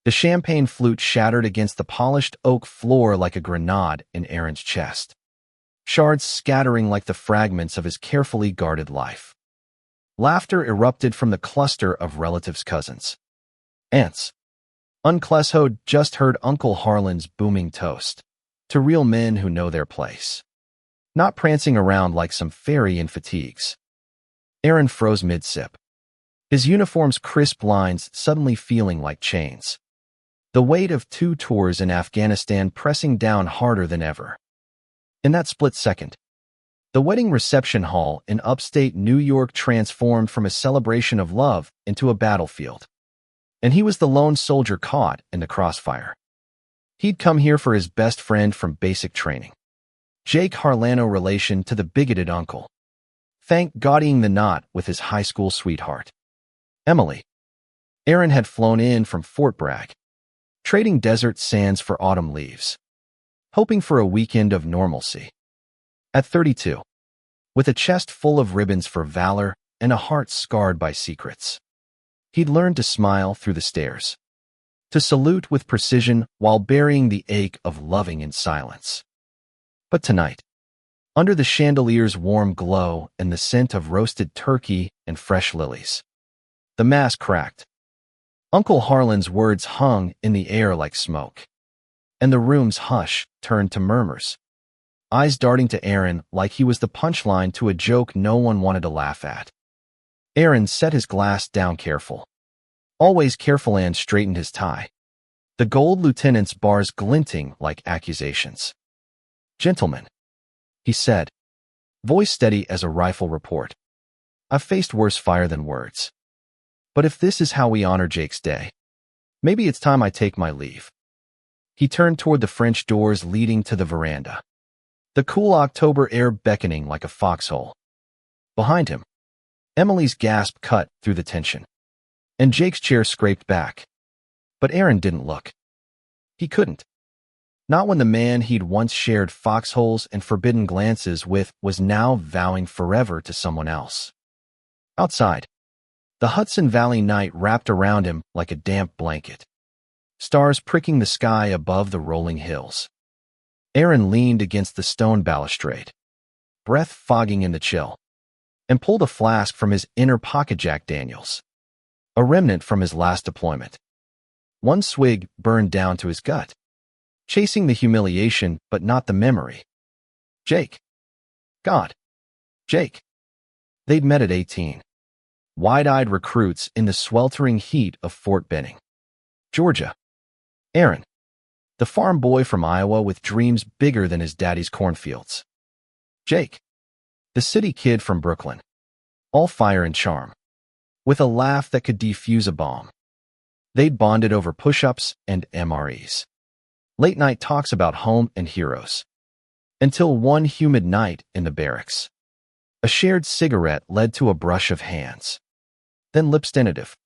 The champagne flute shattered against the polished oak floor like a grenade in Aaron's chest, shards scattering like the fragments of his carefully guarded life. Laughter erupted from the cluster of relatives' cousins. Aunts. Uncles had just heard Uncle Harlan's booming toast, to real men who know their place, not prancing around like some fairy in fatigues. Aaron froze mid-sip, his uniform's crisp lines suddenly feeling like chains, the weight of 2 tours in Afghanistan pressing down harder than ever. In that split second, the wedding reception hall in upstate New York transformed from a celebration of love into a battlefield, and he was the lone soldier caught in the crossfire. He'd come here for his best friend from basic training, Jake Harlano, relation to the bigoted uncle, thank godding the knot with his high school sweetheart, Emily. Aaron had flown in from Fort Bragg, trading desert sands for autumn leaves, hoping for a weekend of normalcy. At 32, with a chest full of ribbons for valor and a heart scarred by secrets, he'd learned to smile through the stairs, to salute with precision while burying the ache of loving in silence. But tonight, under the chandelier's warm glow and the scent of roasted turkey and fresh lilies, the mask cracked. Uncle Harlan's words hung in the air like smoke, and the room's hush turned to murmurs, eyes darting to Aaron like he was the punchline to a joke no one wanted to laugh at. Aaron set his glass down always careful, and straightened his tie, the gold lieutenant's bars glinting like accusations. "Gentlemen," he said, voice steady as a rifle report, "I've faced worse fire than words. But if this is how we honor Jake's day, maybe it's time I take my leave." He turned toward the French doors leading to the veranda, the cool October air beckoning like a foxhole. Behind him, Emily's gasp cut through the tension, and Jake's chair scraped back. But Aaron didn't look. He couldn't. Not when the man he'd once shared foxholes and forbidden glances with was now vowing forever to someone else. Outside, the Hudson Valley night wrapped around him like a damp blanket, stars pricking the sky above the rolling hills. Aaron leaned against the stone balustrade, breath fogging in the chill, and pulled a flask from his inner pocket. Jack Daniels, a remnant from his last deployment. One swig burned down to his gut, chasing the humiliation but not the memory. Jake. God. Jake. They'd met at 18. Wide-eyed recruits in the sweltering heat of Fort Benning, Georgia. Aaron, the farm boy from Iowa with dreams bigger than his daddy's cornfields. Jake, the city kid from Brooklyn, all fire and charm, with a laugh that could defuse a bomb. They'd bonded over push-ups and MREs, late-night talks about home and heroes, until one humid night in the barracks, a shared cigarette led to a brush of hands, then lips tentative,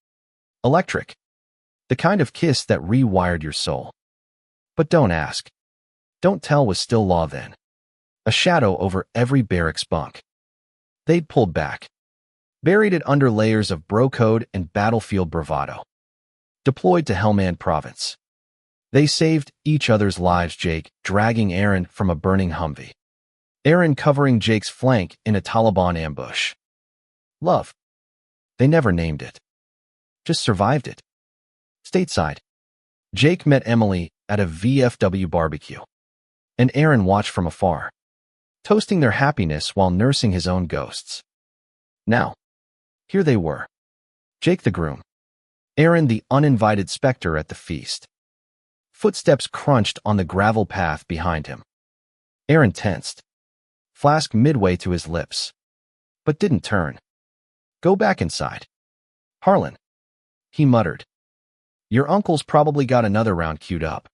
electric, the kind of kiss that rewired your soul. But don't ask. Don't tell was still law then, a shadow over every barracks bunk. They'd pulled back, buried it under layers of bro code and battlefield bravado. Deployed to Helmand Province, they saved each other's lives, Jake dragging Aaron from a burning Humvee, Aaron covering Jake's flank in a Taliban ambush. Love. They never named it. Just survived it. Stateside, Jake met Emily at a VFW barbecue, and Aaron watched from afar, toasting their happiness while nursing his own ghosts. Now, here they were. Jake the groom, Aaron the uninvited specter at the feast. Footsteps crunched on the gravel path behind him. Aaron tensed, flask midway to his lips, but didn't turn. Go back inside. Harlan, he muttered. Your uncle's probably got another round queued up.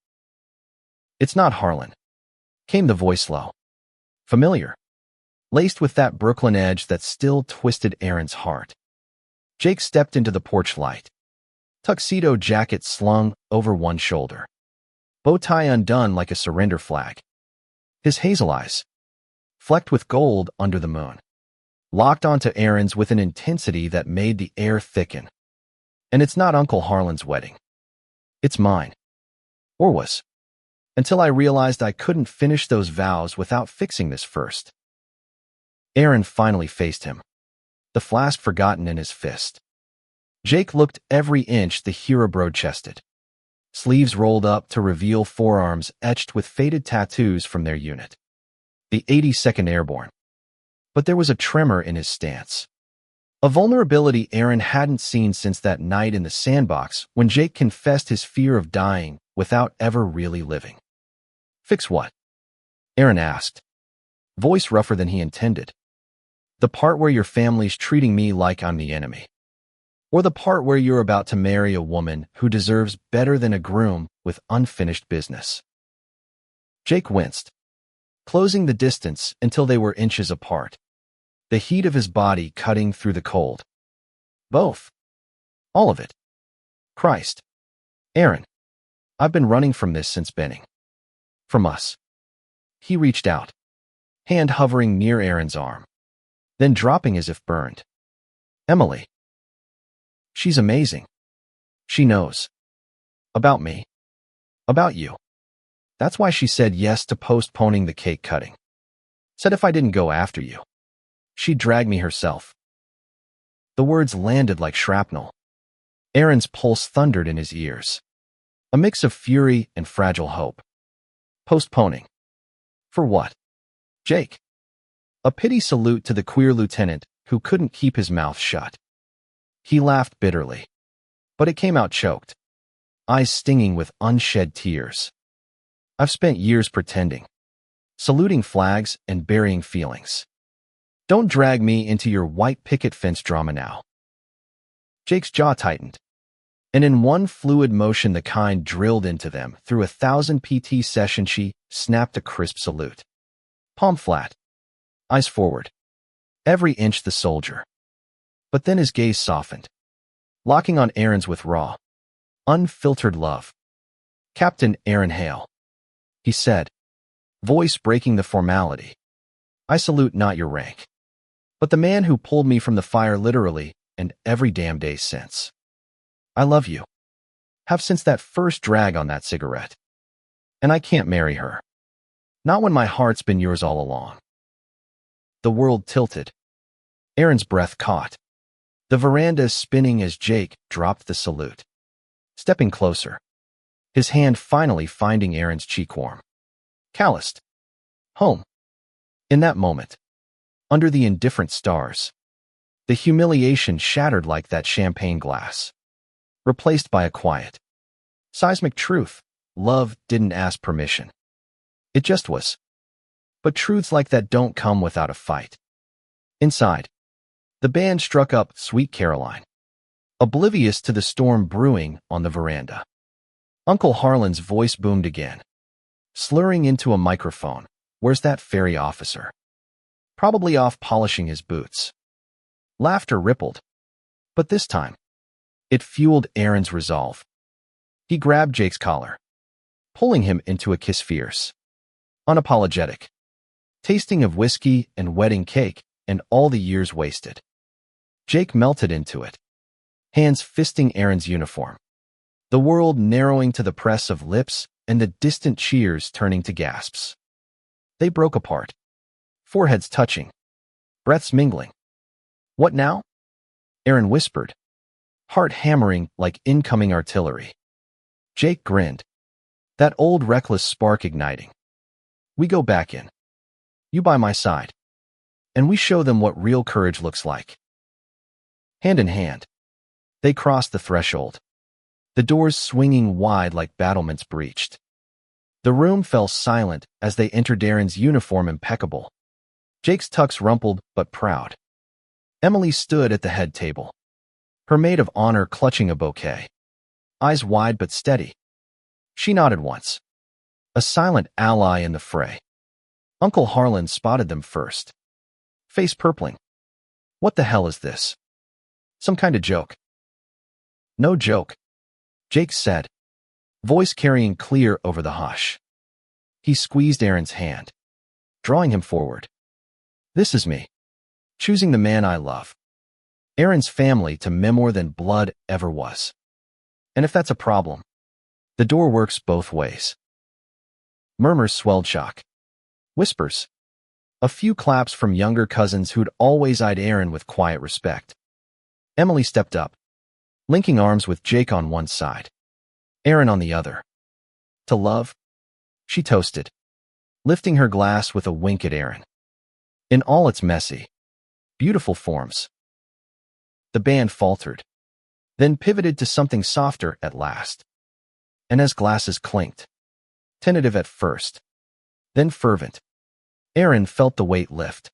It's not Harlan, came the voice low. Familiar, laced with that Brooklyn edge that still twisted Aaron's heart. Jake stepped into the porch light, tuxedo jacket slung over one shoulder, bow tie undone like a surrender flag. His hazel eyes, flecked with gold under the moon, locked onto Aaron's with an intensity that made the air thicken. And it's not Uncle Harlan's wedding. It's mine. Or was. Until I realized I couldn't finish those vows without fixing this first. Aaron finally faced him, the flask forgotten in his fist. Jake looked every inch the hero broad-chested, sleeves rolled up to reveal forearms etched with faded tattoos from their unit. The 82nd Airborne. But there was a tremor in his stance. A vulnerability Aaron hadn't seen since that night in the sandbox when Jake confessed his fear of dying without ever really living. Fix what? Aaron asked, voice rougher than he intended. The part where your family's treating me like I'm the enemy. Or the part where you're about to marry a woman who deserves better than a groom with unfinished business. Jake winced, closing the distance until they were inches apart, the heat of his body cutting through the cold. Both. All of it. Christ. Aaron, I've been running from this since Benning. From us. He reached out, hand hovering near Aaron's arm, then dropping as if burned. Emily. She's amazing. She knows. About me. About you. That's why she said yes to postponing the cake cutting. Said if I didn't go after you, she'd drag me herself. The words landed like shrapnel. Aaron's pulse thundered in his ears. A mix of fury and fragile hope. Postponing. For what? Jake. A pity salute to the queer lieutenant who couldn't keep his mouth shut. He laughed bitterly, but it came out choked, eyes stinging with unshed tears. I've spent years pretending, saluting flags and burying feelings. Don't drag me into your white picket fence drama now. Jake's jaw tightened, and in one fluid motion the kind drilled into them through 1,000 PT session she snapped a crisp salute. Palm flat, eyes forward, every inch the soldier. But then his gaze softened, locking on Aaron's with raw, unfiltered love. Captain Aaron Hale, he said, voice breaking the formality. I salute not your rank, but the man who pulled me from the fire literally and every damn day since. I love you. Have since that first drag on that cigarette. And I can't marry her. Not when my heart's been yours all along. The world tilted. Aaron's breath caught. The veranda spinning as Jake dropped the salute, stepping closer, his hand finally finding Aaron's cheek warm. Calloused. Home. In that moment, under the indifferent stars, the humiliation shattered like that champagne glass, replaced by a quiet, seismic truth. Love didn't ask permission. It just was. But truths like that don't come without a fight. Inside, the band struck up Sweet Caroline, oblivious to the storm brewing on the veranda. Uncle Harlan's voice boomed again, slurring into a microphone. Where's that ferry officer? Probably off polishing his boots. Laughter rippled, but this time, it fueled Aaron's resolve. He grabbed Jake's collar, pulling him into a kiss fierce, unapologetic, tasting of whiskey and wedding cake and all the years wasted. Jake melted into it, hands fisting Aaron's uniform, the world narrowing to the press of lips and the distant cheers turning to gasps. They broke apart, foreheads touching, breaths mingling. What now? Aaron whispered, heart hammering like incoming artillery. Jake grinned, that old reckless spark igniting. We go back in. You by my side. And we show them what real courage looks like. Hand in hand, they crossed the threshold, the doors swinging wide like battlements breached. The room fell silent as they entered Aaron's uniform impeccable. Jake's tux rumpled but proud. Emily stood at the head table, her maid of honor clutching a bouquet, eyes wide but steady. She nodded once, a silent ally in the fray. Uncle Harlan spotted them first, face purpling. What the hell is this? Some kind of joke. No joke, Jake said, voice carrying clear over the hush. He squeezed Aaron's hand, drawing him forward. This is me, choosing the man I love. Aaron's family to me more than blood ever was. And if that's a problem, The door works both ways. Murmurs swelled shock. Whispers. A few claps from younger cousins who'd always eyed Aaron with quiet respect. Emily stepped up, linking arms with Jake on one side, Aaron on the other. To love? She toasted, lifting her glass with a wink at Aaron. In all its messy, beautiful forms. The band faltered, then pivoted to something softer at last. And as glasses clinked, tentative at first, then fervent, Aaron felt the weight lift.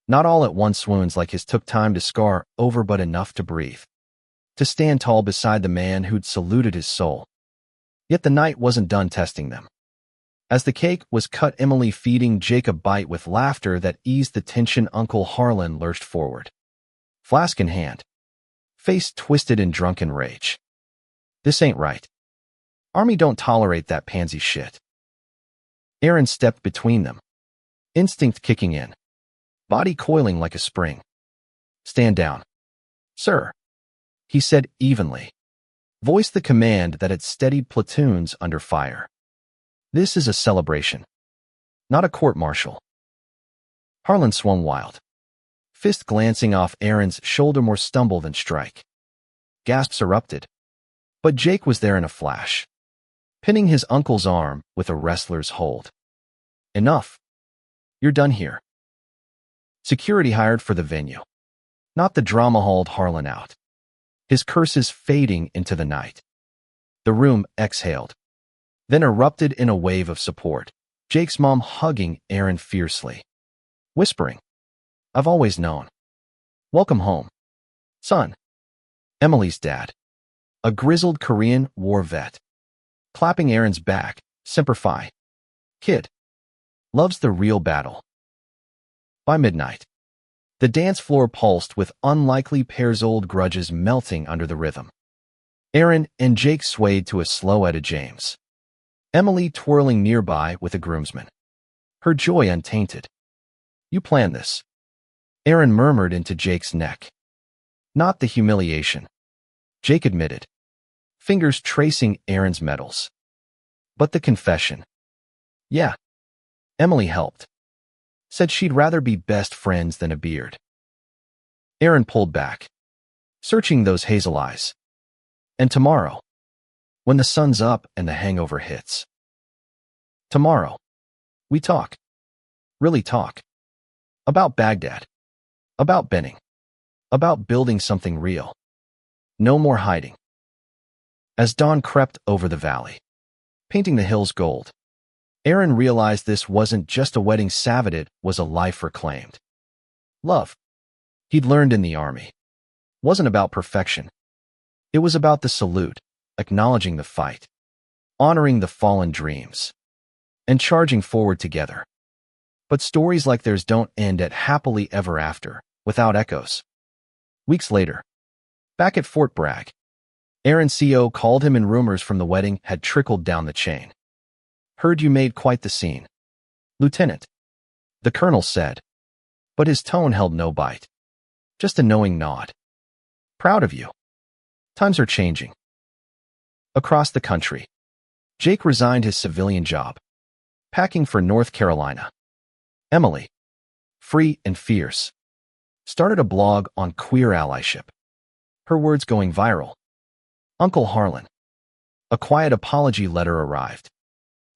Not all at once swoons like his took time to scar over, but enough to breathe. To stand tall beside the man who'd saluted his soul. Yet the night wasn't done testing them. As the cake was cut, Emily feeding Jake a bite with laughter that eased the tension, Uncle Harlan lurched forward, flask in hand, face twisted in drunken rage. This ain't right. Army don't tolerate that pansy shit. Aaron stepped between them, instinct kicking in, body coiling like a spring. Stand down. Sir, he said evenly, voiced the command that had steadied platoons under fire. This is a celebration, not a court-martial. Harlan swung wild, fist glancing off Aaron's shoulder, more stumble than strike. Gasps erupted, but Jake was there in a flash, pinning his uncle's arm with a wrestler's hold. Enough. You're done here. Security hired for the venue. Not the drama, hauled Harlan out, his curses fading into the night. The room exhaled, then erupted in a wave of support, Jake's mom hugging Aaron fiercely, whispering, I've always known. Welcome home, son. Emily's dad, a grizzled Korean War vet, clapping Aaron's back, Semper Fi. Kid. Loves the real battle. By midnight, the dance floor pulsed with unlikely pairs, old grudges melting under the rhythm. Aaron and Jake swayed to a slow Etta James, Emily twirling nearby with a groomsman, her joy untainted. You planned this, Aaron murmured into Jake's neck. Not the humiliation, Jake admitted, fingers tracing Aaron's medals. But the confession. Yeah. Emily helped. Said she'd rather be best friends than a beard. Aaron pulled back, searching those hazel eyes. And tomorrow, when the sun's up and the hangover hits. Tomorrow, we talk. Really talk. About Baghdad. About Benning. About building something real. No more hiding. As dawn crept over the valley, painting the hills gold, Aaron realized this wasn't just a wedding saved, it was a life reclaimed. Love, he'd learned in the army, wasn't about perfection. It was about the salute, acknowledging the fight, honoring the fallen dreams, and charging forward together. But stories like theirs don't end at happily ever after, without echoes. Weeks later, back at Fort Bragg, Aaron's CO called him, and rumors from the wedding had trickled down the chain. Heard you made quite the scene, Lieutenant, the colonel said, but his tone held no bite, just a knowing nod. Proud of you. Times are changing. Across the country, Jake resigned his civilian job, packing for North Carolina. Emily, free and fierce, started a blog on queer allyship, her words going viral. Uncle Harlan, a quiet apology letter arrived,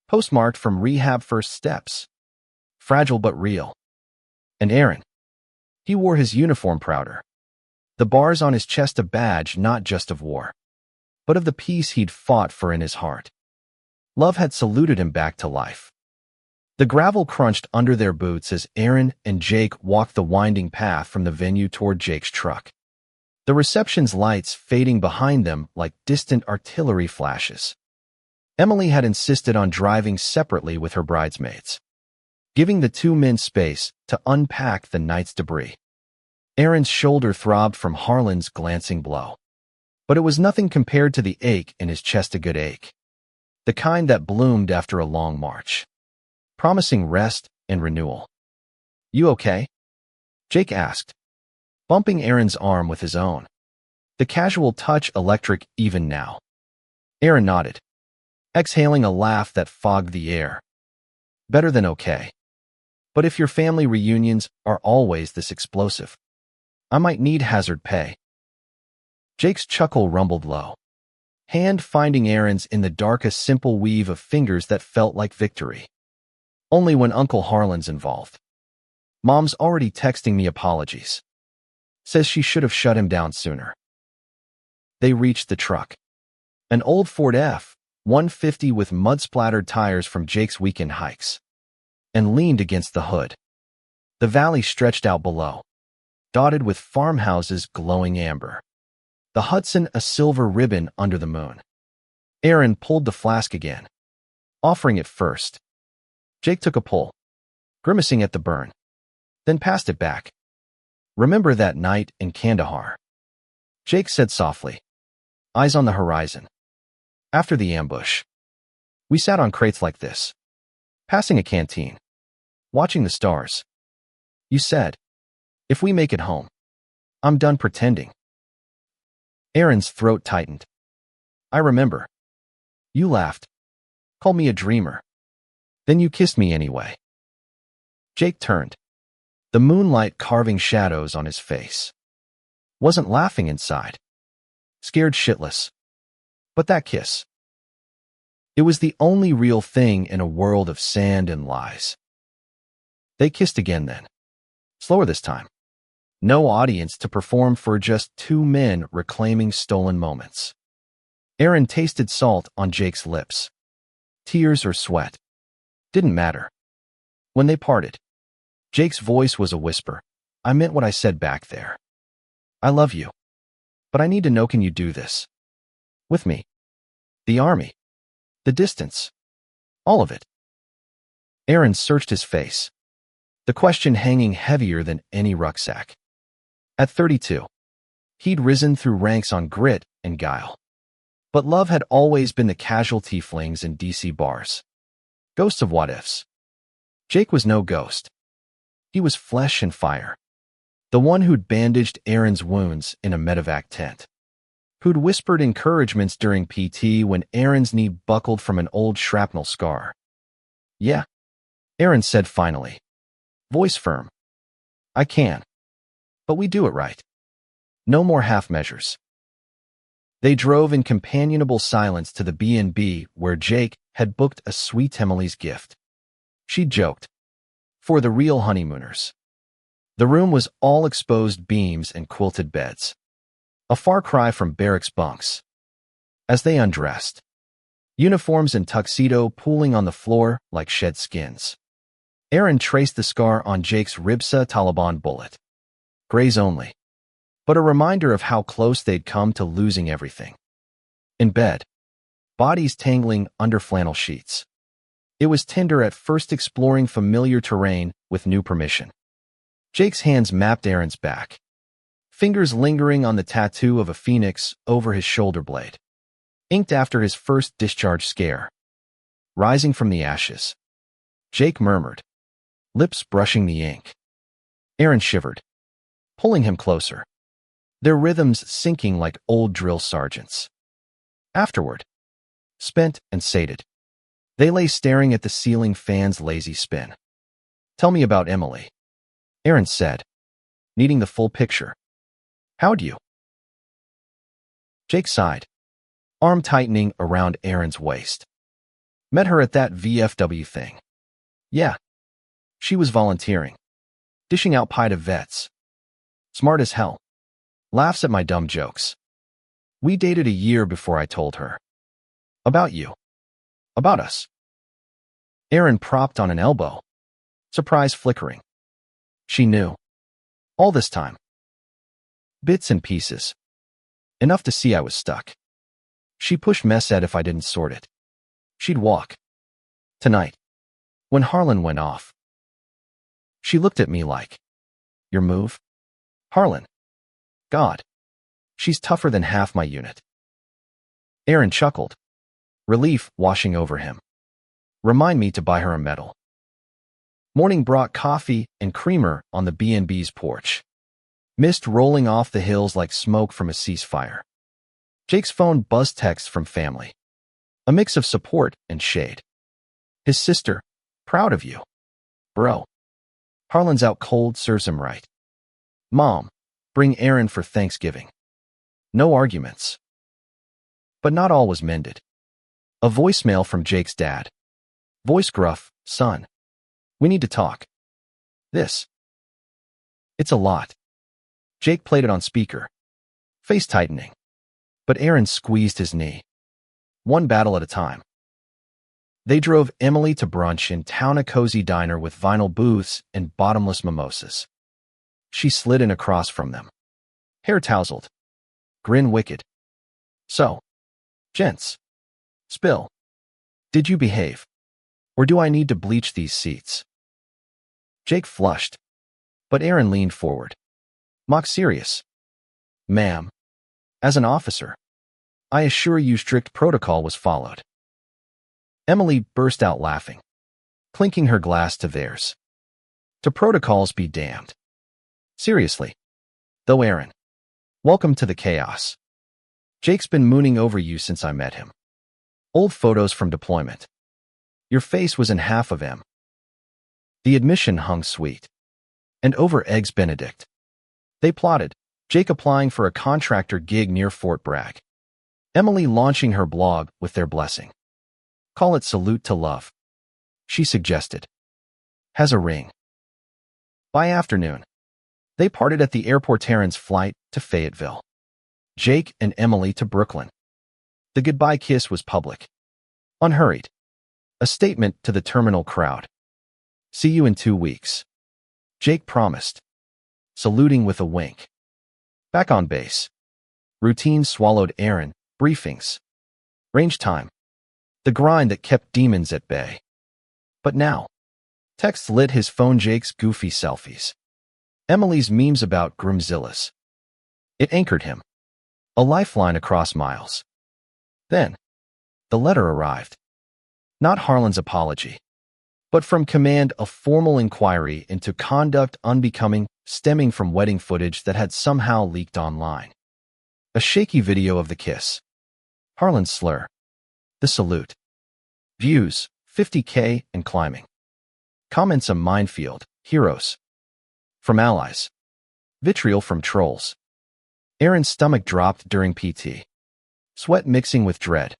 postmarked from rehab first steps, fragile but real. And Aaron, he wore his uniform prouder, the bars on his chest a badge not just of war, but of the peace he'd fought for in his heart. Love had saluted him back to life. The gravel crunched under their boots as Aaron and Jake walked the winding path from the venue toward Jake's truck, the reception's lights fading behind them like distant artillery flashes. Emily had insisted on driving separately with her bridesmaids, giving the two men space to unpack the night's debris. Aaron's shoulder throbbed from Harlan's glancing blow, but it was nothing compared to the ache in his chest, a good ache, the kind that bloomed after a long march, promising rest and renewal. You okay? Jake asked, bumping Aaron's arm with his own, the casual touch electric even now. Aaron nodded, exhaling a laugh that fogged the air. Better than okay. But if your family reunions are always this explosive, I might need hazard pay. Jake's chuckle rumbled low, hand finding errands in the darkest simple weave of fingers that felt like victory. Only when Uncle Harlan's involved. Mom's already texting me apologies. Says she should have shut him down sooner. They reached the truck. An old Ford F-150 with mud-splattered tires from Jake's weekend hikes, and leaned against the hood. The valley stretched out below, dotted with farmhouses glowing amber. The Hudson a silver ribbon under the moon. Aaron pulled the flask again, offering it first. Jake took a pull, grimacing at the burn, then passed it back. Remember that night in Kandahar? Jake said softly, eyes on the horizon. After the ambush, we sat on crates like this, passing a canteen, watching the stars. You said, if we make it home, I'm done pretending. Aaron's throat tightened. I remember. You laughed, called me a dreamer. Then you kissed me anyway. Jake turned, the moonlight carving shadows on his face. Wasn't laughing inside. Scared shitless. But that kiss. It was the only real thing in a world of sand and lies. They kissed again then. Slower this time. No audience to perform for just two men reclaiming stolen moments. Aaron tasted salt on Jake's lips. Tears or sweat. Didn't matter. When they parted, Jake's voice was a whisper. I meant what I said back there. I love you. But I need to know, can you do this? With me. The army. The distance. All of it. Aaron searched his face, the question hanging heavier than any rucksack. At 32, he'd risen through ranks on grit and guile. But love had always been the casualty flings in DC bars. Ghosts of what-ifs. Jake was no ghost. He was flesh and fire. The one who'd bandaged Aaron's wounds in a medevac tent. Who'd whispered encouragements during PT when Aaron's knee buckled from an old shrapnel scar. Yeah, Aaron said finally. Voice firm. I can. But we do it right. No more half measures. They drove in companionable silence to the B&B where Jake had booked a sweet Emily's gift. She joked. For the real honeymooners. The room was all exposed beams and quilted beds. A far cry from barracks bunks. As they undressed, uniforms and tuxedo pooling on the floor like shed skins. Aaron traced the scar on Jake's Ribsa Taliban bullet. Graze only, but a reminder of how close they'd come to losing everything. In bed, bodies tangling under flannel sheets. It was tender at first, exploring familiar terrain with new permission. Jake's hands mapped Aaron's back, fingers lingering on the tattoo of a phoenix over his shoulder blade, inked after his first discharge scare. Rising from the ashes, Jake murmured, lips brushing the ink. Aaron shivered, pulling him closer, their rhythms syncing like old drill sergeants. Afterward, spent and sated, they lay staring at the ceiling fan's lazy spin. Tell me about Emily, Aaron said, needing the full picture. How'd you? Jake sighed, arm tightening around Aaron's waist. Met her at that VFW thing. Yeah. She was volunteering, dishing out pie to vets. Smart as hell. Laughs at my dumb jokes. We dated a year before I told her. About you. About us. Aaron propped on an elbow, surprise flickering. She knew. All this time. Bits and pieces. Enough to see I was stuck. She pushed mess at if I didn't sort it. She'd walk. Tonight. When Harlan went off. She looked at me like, your move? Harlan. God. She's tougher than half my unit. Aaron chuckled, relief washing over him. Remind me to buy her a medal. Morning brought coffee and creamer on the B&B's porch. Mist rolling off the hills like smoke from a ceasefire. Jake's phone buzzed text from family. A mix of support and shade. His sister, proud of you. Bro. Harlan's out cold, serves him right. Mom, bring Aaron for Thanksgiving. No arguments. But not all was mended. A voicemail from Jake's dad. Voice gruff, son. We need to talk. This. It's a lot. Jake played it on speaker. Face tightening. But Aaron squeezed his knee. One battle at a time. They drove Emily to brunch in town, a cozy diner with vinyl booths and bottomless mimosas. She slid in across from them. Hair tousled. Grin wicked. So, gents. Spill. Did you behave? Or do I need to bleach these seats? Jake flushed. But Aaron leaned forward. Mock serious. Ma'am. As an officer, I assure you strict protocol was followed. Emily burst out laughing, clinking her glass to theirs. To protocols be damned. Seriously. Though Aaron. Welcome to the chaos. Jake's been mooning over you since I met him. Old photos from deployment. Your face was in half of him. The admission hung sweet. And over Eggs Benedict. They plotted, Jake applying for a contractor gig near Fort Bragg. Emily launching her blog with their blessing. Call it Salute to Love. She suggested. Has a ring. By afternoon, they parted at the airport. Aaron's flight to Fayetteville. Jake and Emily to Brooklyn. The goodbye kiss was public. Unhurried. A statement to the terminal crowd. See you in 2 weeks. Jake promised. Saluting with a wink. Back on base. Routine swallowed Aaron. Briefings. Range time. The grind that kept demons at bay. But now. Text lit his phone. Jake's goofy selfies. Emily's memes about Groomzillas. It anchored him. A lifeline across miles. Then. The letter arrived. Not Harlan's apology. But from command, a formal inquiry into conduct unbecoming, stemming from wedding footage that had somehow leaked online. A shaky video of the kiss. Harlan's slur. The salute. Views, 50K and climbing. Comments a minefield, heroes. From allies. Vitriol from trolls. Aaron's stomach dropped during PT. Sweat mixing with dread.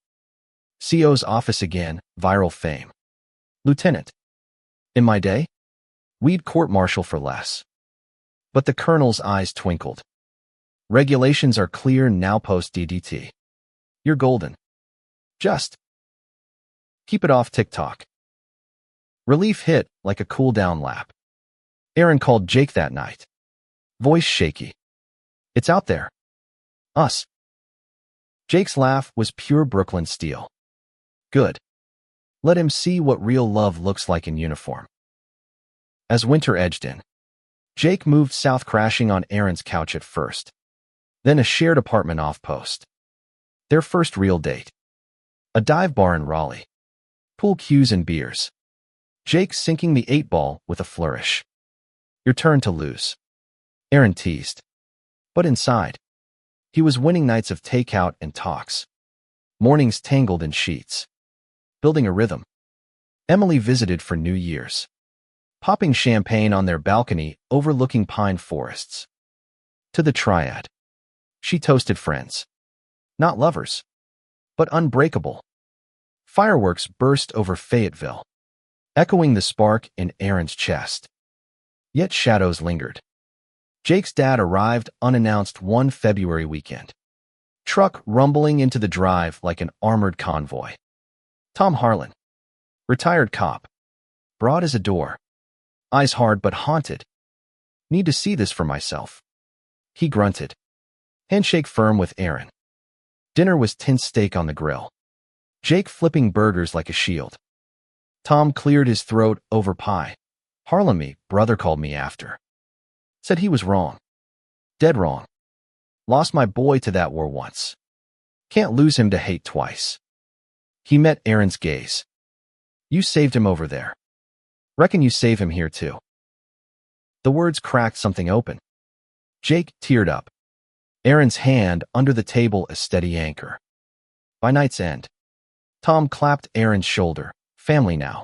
CO's office again, viral fame. Lieutenant. In my day? We'd court-martial for less. But the colonel's eyes twinkled. Regulations are clear now post DDT. You're golden. Just keep it off TikTok. Relief hit like a cool-down lap. Aaron called Jake that night. Voice shaky. It's out there. Us. Jake's laugh was pure Brooklyn steel. Good. Let him see what real love looks like in uniform. As winter edged in, Jake moved south, crashing on Aaron's couch at first. Then a shared apartment off post. Their first real date. A dive bar in Raleigh. Pool cues and beers. Jake sinking the 8-ball with a flourish. Your turn to lose. Aaron teased. But inside, he was winning nights of takeout and talks. Mornings tangled in sheets. Building a rhythm. Emily visited for New Year's. Popping champagne on their balcony overlooking pine forests. To the triad. She toasted friends. Not lovers. But unbreakable. Fireworks burst over Fayetteville. Echoing the spark in Aaron's chest. Yet shadows lingered. Jake's dad arrived unannounced one February weekend. Truck rumbling into the drive like an armored convoy. Tom Harlan. Retired cop. Broad as a door. Eyes hard but haunted. Need to see this for myself. He grunted. Handshake firm with Aaron. Dinner was tense, steak on the grill. Jake flipping burgers like a shield. Tom cleared his throat over pie. Harlan, me, brother called me after. Said he was wrong. Dead wrong. Lost my boy to that war once. Can't lose him to hate twice. He met Aaron's gaze. You saved him over there. Reckon you save him here too. The words cracked something open. Jake teared up. Aaron's hand under the table a steady anchor. By night's end, Tom clapped Aaron's shoulder. Family now.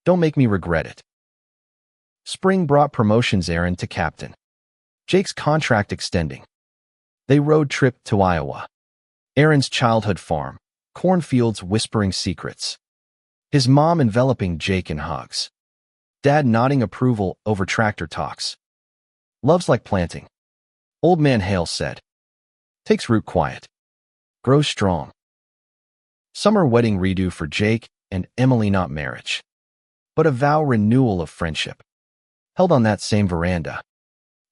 Don't make me regret it. Spring brought promotions Aaron to captain. Jake's contract extending. They road tripped to Iowa. Aaron's childhood farm. Cornfields whispering secrets. His mom enveloping Jake in hugs. Dad nodding approval over tractor talks. Love's like planting. Old Man Hale said. Takes root quiet. Grows strong. Summer wedding redo for Jake and Emily, not marriage, but a vow renewal of friendship. Held on that same veranda.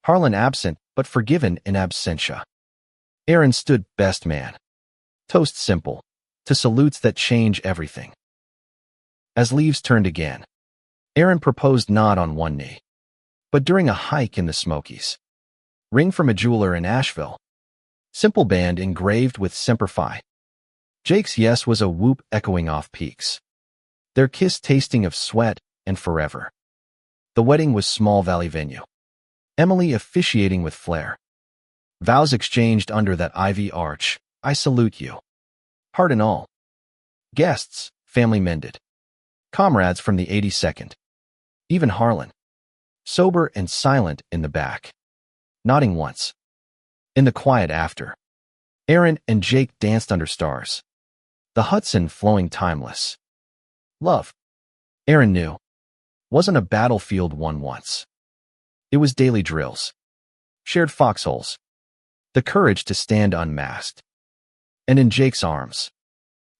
Harlan absent, but forgiven in absentia. Aaron stood best man. Toast simple, to salutes that change everything. As leaves turned again, Aaron proposed not on one knee, but during a hike in the Smokies. Ring from a jeweler in Asheville. Simple band engraved with Semper Fi. Jake's yes was a whoop echoing off peaks. Their kiss tasting of sweat and forever. The wedding was small valley venue. Emily officiating with flair. Vows exchanged under that ivy arch. I salute you. Heart and all. Guests, family mended. Comrades from the 82nd. Even Harlan. Sober and silent in the back. Nodding once. In the quiet after, Aaron and Jake danced under stars. The Hudson flowing timeless. Love, Aaron knew, wasn't a battlefield won once. It was daily drills. Shared foxholes. The courage to stand unmasked. And in Jake's arms,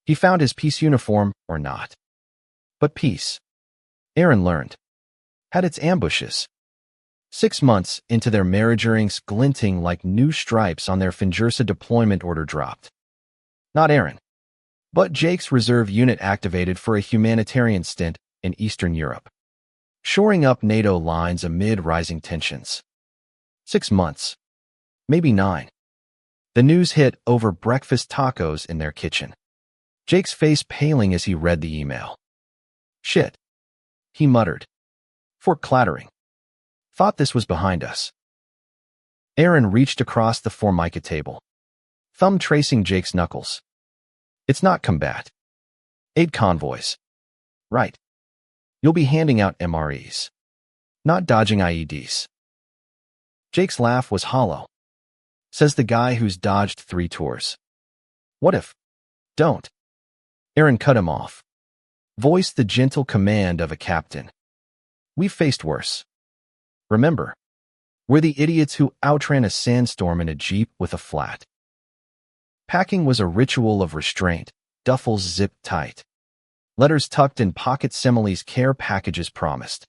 he found his peace uniform or not. But peace, Aaron learned, had its ambushes. 6 months into their marriage, earrings glinting like new stripes on their Finjursa deployment order dropped. Not Aaron, but Jake's reserve unit activated for a humanitarian stint in Eastern Europe, shoring up NATO lines amid rising tensions. 6 months, maybe 9. The news hit over breakfast tacos in their kitchen. Jake's face paling as he read the email. Shit, he muttered. Fork clattering. Thought this was behind us. Aaron reached across the Formica table, thumb tracing Jake's knuckles. It's not combat. Aid convoys. Right. You'll be handing out MREs. Not dodging IEDs. Jake's laugh was hollow. Says the guy who's dodged 3 tours. What if? Don't. Aaron cut him off. Voiced the gentle command of a captain. We've faced worse. Remember, we're the idiots who outran a sandstorm in a Jeep with a flat. Packing was a ritual of restraint, duffels zipped tight. Letters tucked in pockets, Emily's care packages promised.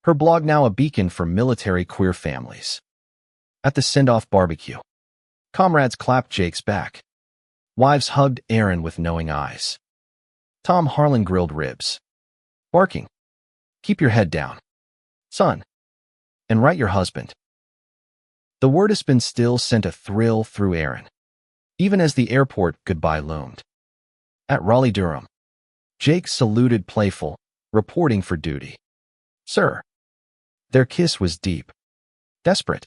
Her blog now a beacon for military queer families. At the send-off barbecue, comrades clapped Jake's back. Wives hugged Aaron with knowing eyes. Tom Harlan grilled ribs. Barking. Keep your head down, son. And write your husband. The word has been still sent a thrill through Aaron, even as the airport goodbye loomed. At Raleigh-Durham, Jake saluted playful, reporting for duty. Sir. Their kiss was deep. Desperate.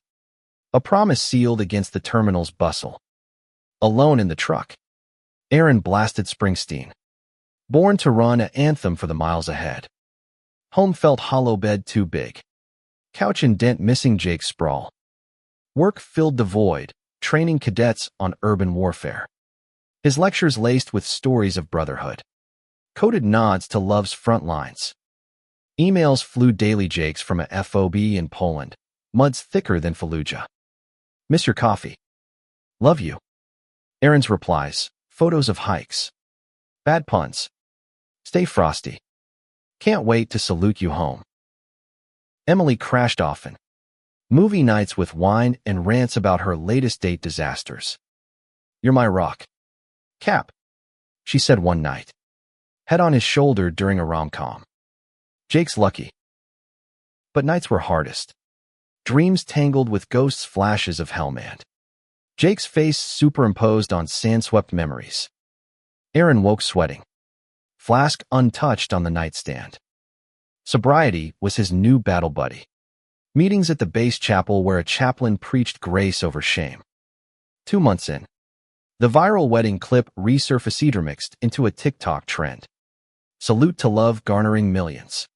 A promise sealed against the terminal's bustle. Alone in the truck, Aaron blasted Springsteen. Born to Run, an anthem for the miles ahead. Home felt hollow, bed too big. Couch indent missing Jake's sprawl. Work filled the void, training cadets on urban warfare. His lectures laced with stories of brotherhood. Coded nods to love's front lines. Emails flew daily. Jake's from a FOB in Poland. Mud's thicker than Fallujah. Miss your coffee. Love you. Aaron's replies, photos of hikes. Bad puns. Stay frosty. Can't wait to salute you home. Emily crashed often. Movie nights with wine and rants about her latest date disasters. You're my rock. Cap, she said one night. Head on his shoulder during a rom-com. Jake's lucky. But nights were hardest. Dreams tangled with ghosts, flashes of Hellman. Jake's face superimposed on sand-swept memories. Aaron woke sweating. Flask untouched on the nightstand. Sobriety was his new battle buddy. Meetings at the base chapel where a chaplain preached grace over shame. 2 months in, The viral wedding clip resurfaced into a TikTok trend. Salute to love garnering millions.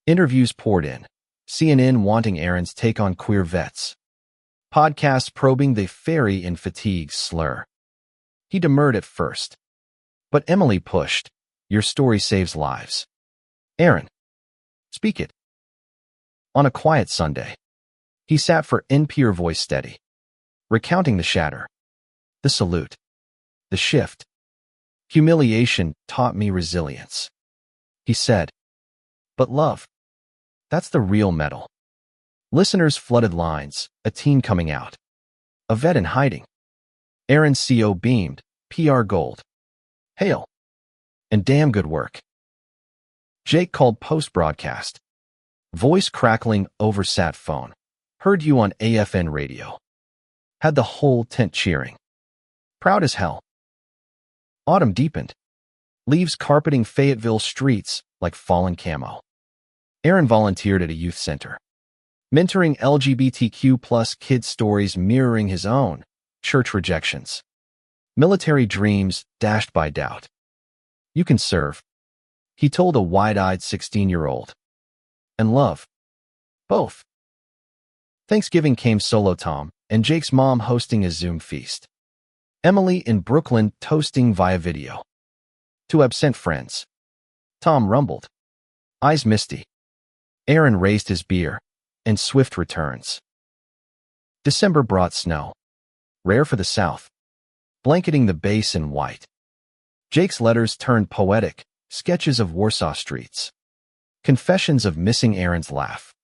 Interviews poured in. CNN wanting Aaron's take on queer vets. Podcasts probing the fairy in fatigue slur. He demurred at first. But Emily pushed. Your story saves lives. Aaron, speak it. On a quiet Sunday, he sat for NPR voice steady, recounting the shatter, the salute, the shift. Humiliation taught me resilience. He said, but love, that's the real medal. Listeners flooded lines, a teen coming out, a vet in hiding. Aaron's CO beamed, PR gold. Hail. And damn good work. Jake called post-broadcast. Voice crackling over sat phone. Heard you on AFN radio. Had the whole tent cheering. Proud as hell. Autumn deepened. Leaves carpeting Fayetteville streets like fallen camo. Aaron volunteered at a youth center, mentoring LGBTQ plus kids' stories mirroring his own, church rejections. Military dreams dashed by doubt. You can serve, he told a wide-eyed 16-year-old. And love. Both. Thanksgiving came solo Tom and Jake's mom hosting a Zoom feast. Emily in Brooklyn toasting via video. Two absent friends. Tom rumbled. Eyes misty. Aaron raised his beer, and swift returns. December brought snow. Rare for the South. Blanketing the base in white. Jake's letters turned poetic, sketches of Warsaw streets. Confessions of missing Aaron's laugh.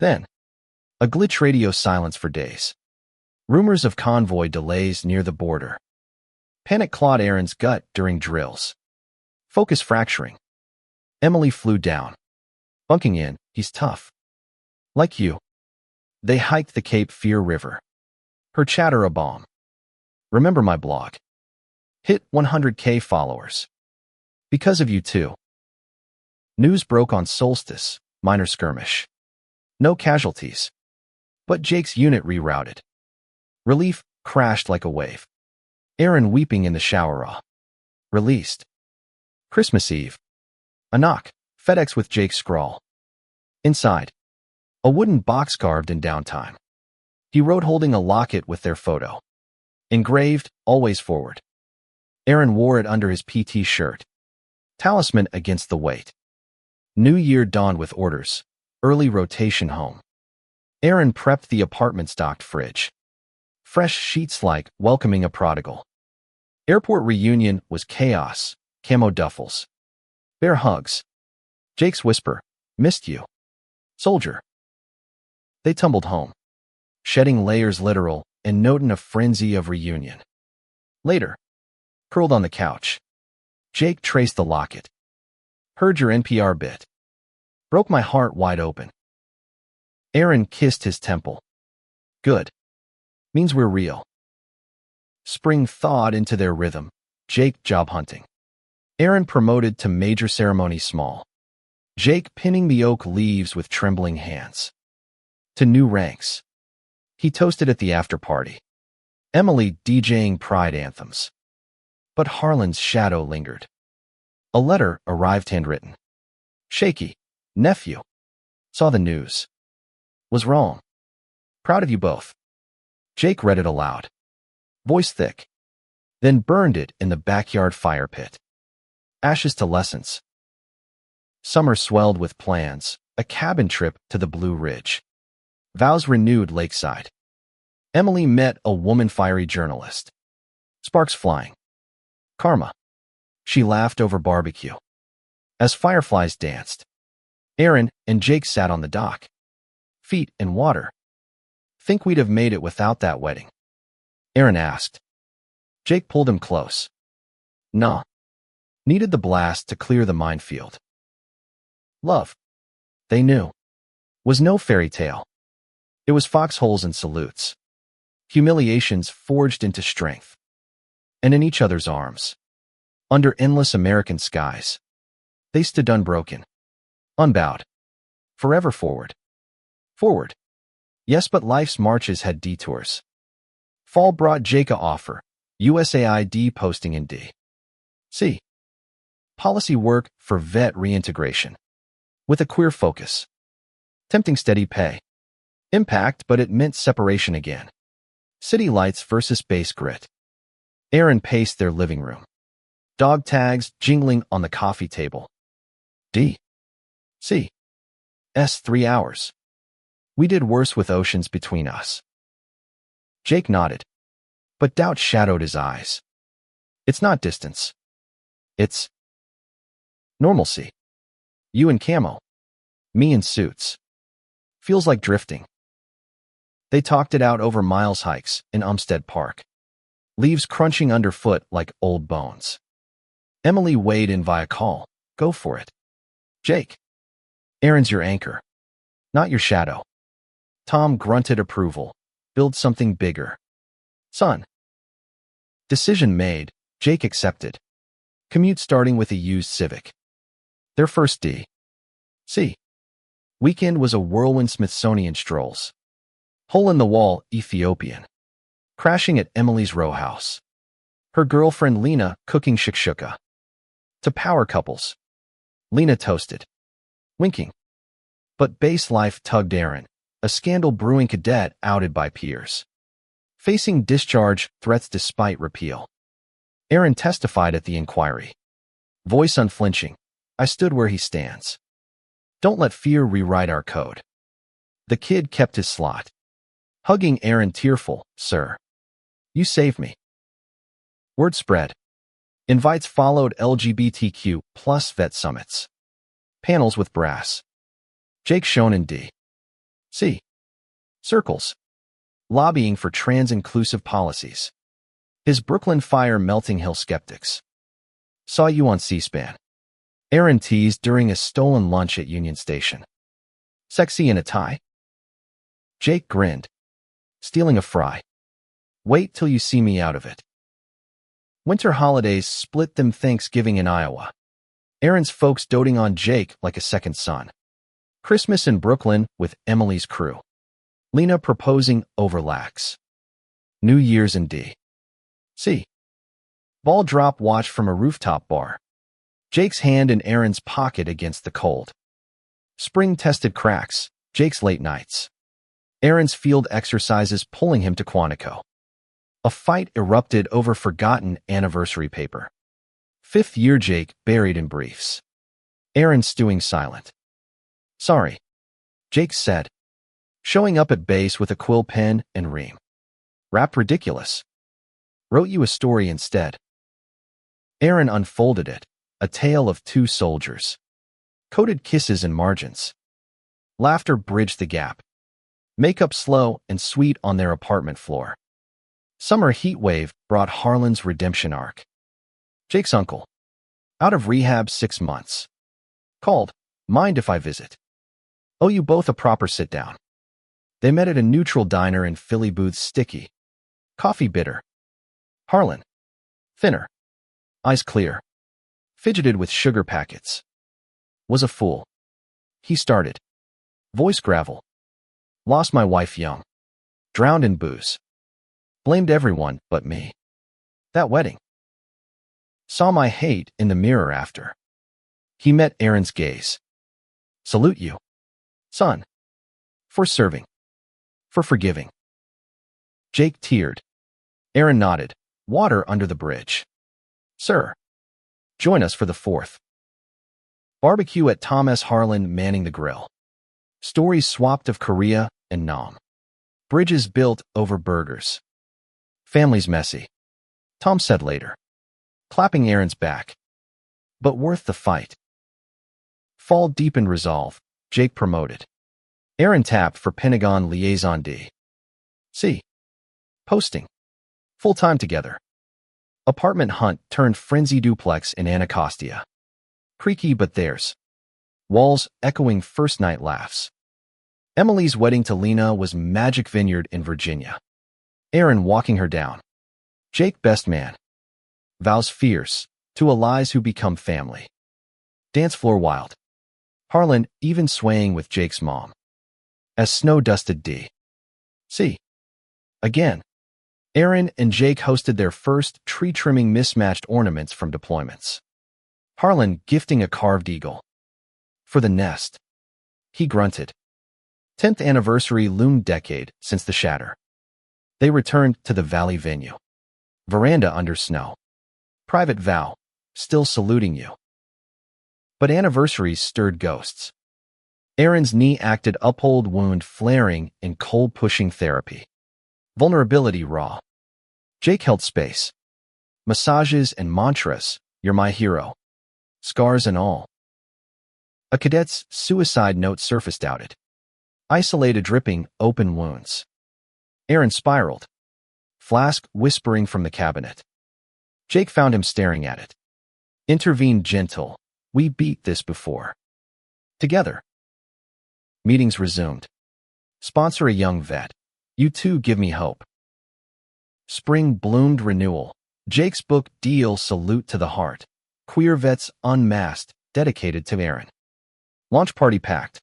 Then, a glitch radio silence for days. Rumors of convoy delays near the border. Panic clawed Aaron's gut during drills. Focus fracturing. Emily flew down. Bunking in, he's tough. Like you. They hiked the Cape Fear River. Her chatter a bomb. Remember my blog. Hit 100K followers. Because of you too. News broke on Solstice, minor skirmish. No casualties. But Jake's unit rerouted. Relief crashed like a wave. Aaron weeping in the shower. Released. Christmas Eve. A knock. FedEx with Jake's scrawl. Inside. A wooden box carved in downtime. He wrote holding a locket with their photo. Engraved, always forward. Aaron wore it under his PT shirt. Talisman against the weight. New Year dawned with orders. Early rotation home. Aaron prepped the apartment-stocked fridge. Fresh sheets like welcoming a prodigal. Airport reunion was chaos, camo duffels. Bear hugs. Jake's whisper, missed you. Soldier. They tumbled home. Shedding layers literal and noting a frenzy of reunion. Later. Curled on the couch. Jake traced the locket. Heard your NPR bit. Broke my heart wide open. Aaron kissed his temple. Good. Means we're real. Spring thawed into their rhythm. Jake job hunting. Aaron promoted to major ceremony small. Jake pinning the oak leaves with trembling hands. To new ranks. He toasted at the after party. Emily DJing pride anthems. But Harlan's shadow lingered. A letter arrived handwritten. Shaky. Nephew. Saw the news. Was wrong. Proud of you both. Jake read it aloud. Voice thick. Then burned it in the backyard fire pit. Ashes to lessons. Summer swelled with plans, a cabin trip to the Blue Ridge. Vows renewed lakeside. Emily met a woman-fiery journalist. Sparks flying. Karma. She laughed over barbecue. As fireflies danced. Aaron and Jake sat on the dock. Feet in water. Think we'd have made it without that wedding? Aaron asked. Jake pulled him close. Nah. Needed the blast to clear the minefield. Love. They knew. Was no fairy tale. It was foxholes and salutes. Humiliations forged into strength. And in each other's arms. Under endless American skies. They stood unbroken. Unbowed. Forever forward. Forward. Yes, but life's marches had detours. Fall brought Jake a offer. USAID posting in D. C. Policy work for vet reintegration. With a queer focus. Tempting steady pay. Impact, but it meant separation again. City lights versus base grit. Aaron paced their living room. Dog tags jingling on the coffee table. D. C. S. 3 hours. We did worse with oceans between us. Jake nodded, but doubt shadowed his eyes. It's not distance. It's normalcy. You in camo. Me in suits. Feels like drifting. They talked it out over miles hikes in Umstead Park. Leaves crunching underfoot like old bones. Emily weighed in via call. Go for it. Jake. Aaron's your anchor, not your shadow. Tom grunted approval. Build something bigger. Son. Decision made. Jake accepted. Commute starting with a used Civic. Their first D. C. Weekend was a whirlwind Smithsonian strolls. Hole in the wall, Ethiopian. Crashing at Emily's row house. Her girlfriend Lena cooking shakshuka. To power couples. Lena toasted. Winking. But base life tugged Aaron, a scandal brewing cadet outed by peers. Facing discharge threats despite repeal. Aaron testified at the inquiry. Voice unflinching. I stood where he stands. Don't let fear rewrite our code. The kid kept his slot. Hugging Aaron tearful, sir. You saved me. Word spread. Invites followed LGBTQ plus vet summits. Panels with brass. Jake shown in D. C. Circles. Lobbying for trans-inclusive policies. His Brooklyn Fire Melting Hill skeptics. Saw you on C-SPAN. Aaron teased during a stolen lunch at Union Station. Sexy in a tie? Jake grinned. Stealing a fry. Wait till you see me out of it. Winter holidays split them Thanksgiving in Iowa. Aaron's folks doting on Jake like a second son. Christmas in Brooklyn with Emily's crew. Lena proposing over lax. New Year's in D. C. Ball drop watch from a rooftop bar. Jake's hand in Aaron's pocket against the cold. Spring-tested cracks. Jake's late nights. Aaron's field exercises pulling him to Quantico. A fight erupted over forgotten anniversary paper. 5th year Jake buried in briefs. Aaron stewing silent. Sorry, Jake said. Showing up at base with a quill pen and ream. Rap ridiculous. Wrote you a story instead. Aaron unfolded it, a tale of 2 soldiers. Coded kisses and margins. Laughter bridged the gap. Makeup slow and sweet on their apartment floor. Summer heat wave brought Harlan's redemption arc. Jake's uncle. Out of rehab 6 months. Called, mind if I visit? Owe you both a proper sit-down. They met at a neutral diner in Philly Booth's sticky. Coffee bitter. Harlan. Thinner. Eyes clear. Fidgeted with sugar packets. Was a fool. He started. Voice gravel. Lost my wife young. Drowned in booze. Blamed everyone but me. That wedding. Saw my hate in the mirror after. He met Aaron's gaze. Salute you, son. For serving. For forgiving. Jake teared. Aaron nodded. Water under the bridge. Sir. Join us for the 4th. Barbecue at Tom S. Harlan manning the grill. Stories swapped of Korea and Nam. Bridges built over burgers. Family's messy. Tom said later. Clapping Aaron's back. But worth the fight. Fall deepened resolve. Jake promoted. Aaron tapped for Pentagon Liaison D. C. Posting. Full time together. Apartment hunt turned frenzy duplex in Anacostia. Creaky but theirs. Walls echoing first night laughs. Emily's wedding to Lena was Magic Vineyard in Virginia. Aaron walking her down. Jake best man. Vows fierce, to allies who become family. Dance floor wild. Harlan even swaying with Jake's mom. As snow dusted D. C. Again. Aaron and Jake hosted their first tree-trimming mismatched ornaments from deployments. Harlan gifting a carved eagle. For the nest. He grunted. 10th anniversary loomed decade since the shatter. They returned to the Valley venue. Veranda under snow. Private vow. Still saluting you. But anniversaries stirred ghosts. Aaron's knee acted uphold wound flaring in cold pushing therapy. Vulnerability raw. Jake held space. Massages and mantras, you're my hero. Scars and all. A cadet's suicide note surfaced out it. Isolated dripping, open wounds. Aaron spiraled. Flask whispering from the cabinet. Jake found him staring at it. Intervened gentle. We beat this before. Together. Meetings resumed. Sponsor a young vet. You two give me hope. Spring bloomed renewal. Jake's book deal salute to the heart. Queer vets unmasked, dedicated to Aaron. Launch party packed.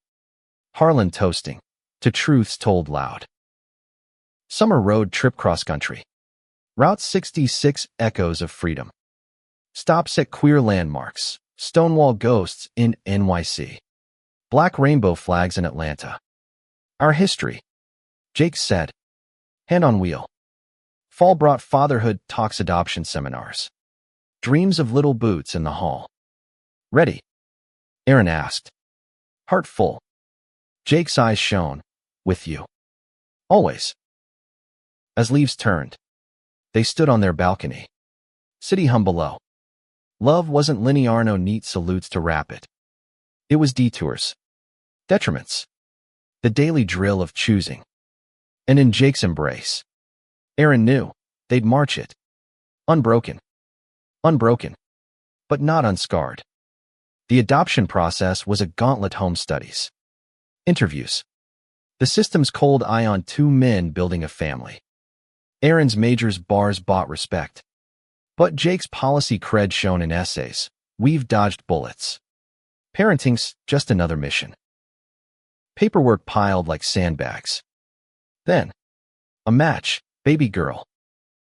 Harlan toasting. To truths told loud. Summer road trip cross country. Route 66 echoes of freedom. Stops at queer landmarks. Stonewall ghosts in NYC. Black rainbow flags in Atlanta. Our history. Jake said. Hand on wheel. Fall brought fatherhood talks adoption seminars. Dreams of little boots in the hall. Ready? Aaron asked. Heart full. Jake's eyes shone. With you. Always. As leaves turned. They stood on their balcony. City hum below. Love wasn't linear, no neat salutes to wrap it. It was detours. Detriments. The daily drill of choosing. And in Jake's embrace. Aaron knew. They'd march it. Unbroken. Unbroken. But not unscarred. The adoption process was a gauntlet. Home studies. Interviews. The system's cold eye on two men building a family. Aaron's majors bars bought respect. But Jake's policy cred shown in essays. We've dodged bullets. Parenting's just another mission. Paperwork piled like sandbags. Then. A match. Baby girl.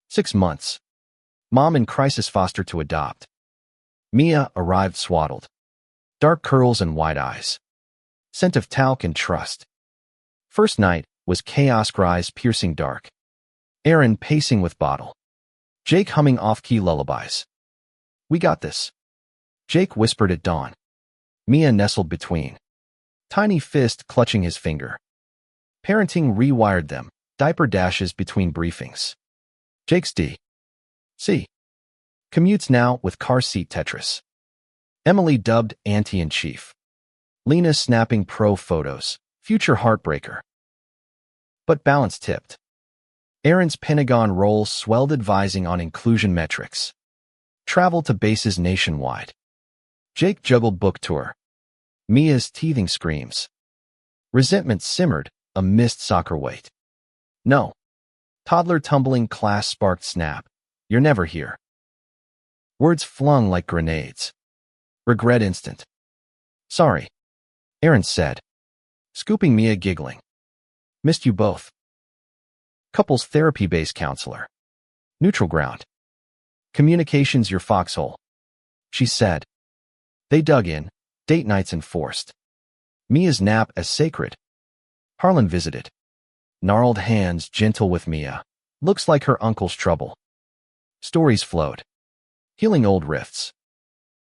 6 months. Mom in crisis foster to adopt. Mia arrived swaddled. Dark curls and wide eyes. Scent of talc and trust. First night was chaos cries piercing dark. Aaron pacing with bottle. Jake humming off-key lullabies. We got this. Jake whispered at dawn. Mia nestled between. Tiny fist clutching his finger. Parenting rewired them. Diaper dashes between briefings. Jake's D.C. Commutes now with car seat Tetris. Emily dubbed auntie-in-chief. Lena snapping pro photos. Future heartbreaker. But balance tipped. Aaron's Pentagon role swelled advising on inclusion metrics. Travel to bases nationwide. Jake juggled book tour. Mia's teething screams. Resentment simmered amidst soccer weight. No. Toddler tumbling class sparked snap. You're never here. Words flung like grenades. Regret instant. Sorry. Aaron said. Scooping Mia giggling. Missed you both. Couples therapy-based counselor. Neutral ground. Communications your foxhole. She said. They dug in. Date nights enforced. Mia's nap as sacred. Harlan visited. Gnarled hands gentle with Mia. Looks like her uncle's trouble. Stories flowed. Healing old rifts.